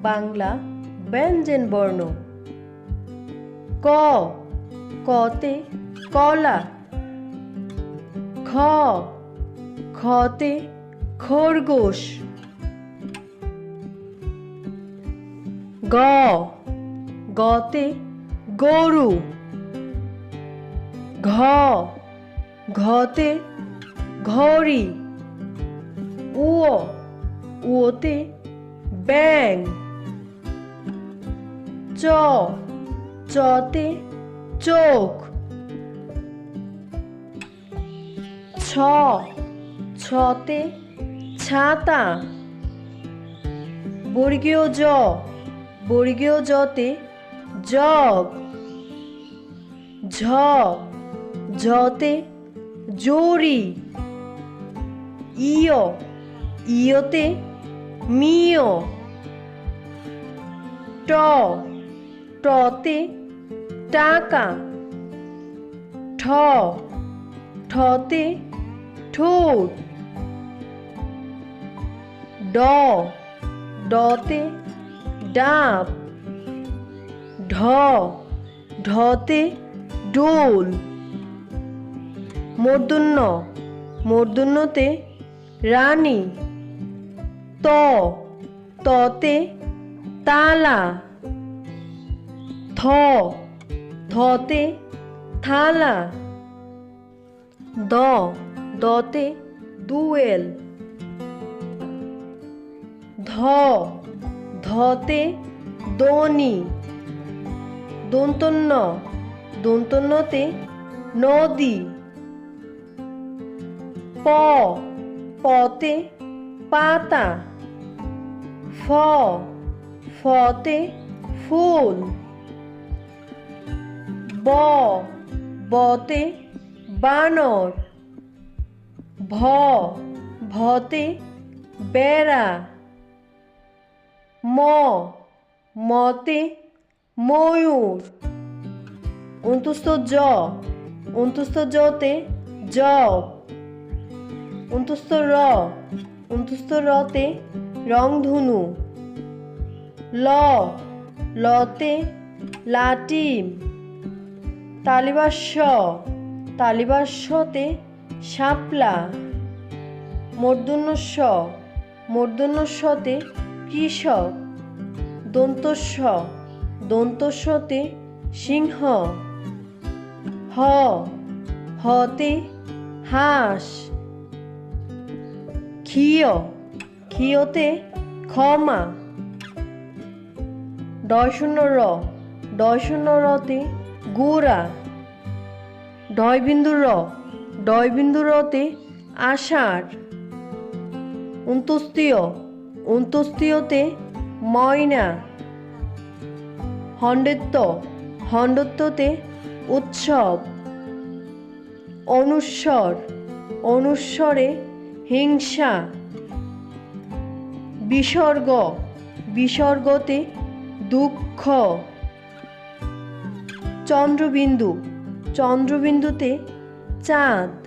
বাংলা ব্যঞ্জন বর্ণ। ক, কতে কলা। খ, খতে খরগোশ। গ, গতে গরু। ঘ, ঘতে ঘড়ি। উ, উতে ব্যাঙ। চ, চতে চোখ। ছ, ছতে ছাতা। বর্গীয় জ, বর্গীয় জতে জগ। ঝ, ঝতে জরি। ইয়, ইয়তে মিয়। ট, টতে টাকা। ঠ, ঠতে ঠোঁট। ড, ডতে ডাব। ঢ, ঢতে ডোল। মূর্ধন্য, মূর্ধন্যতে রানী। ত, ততে তালা। থ, থতে থালা। দ, দতে দুয়েল। ধ, ধতে দনি। দন্তন্য, দন্তন্যতে নদী। প, পতে পাতা। ফ, ফতে ফুল। ব, বতে বানর। ভ, ভতে বেড়া। ম, মতে ময়ূর। অন্তুস্থ জ, অন্তুস্থ জতে জব। অন্তুস্থ র, অন্তুস্থ রতে রংধনু। ল, লতে লাটিম। তালিবাস স, তালিবাস সতে শাপলা। মূর্ধন্য ষ, মূর্ধন্য সতে কৃষক। দন্তস্ব, দন্তস্বতে সিংহ। হ, হতে হাঁস। ক্ষীয়, ক্ষীয়তে ক্ষমা। ডয়শূন্য র, ডয়শূন্য রতে গোরা। ডয়বিন্দু র, ডয়বিন্দু রতে আষাঢ়। অন্ত্যস্তীয়, অন্ত্যস্তীয়তে ময়না। হণ্ডত্ব, হণ্ডত্বতে উৎসব। অনুস্বর, অনুস্বরে হিংসা। বিসর্গ, বিসর্গতে দুঃখ। চন্দ্রবিন্দু, চন্দ্রবিন্দুতে চাঁদ।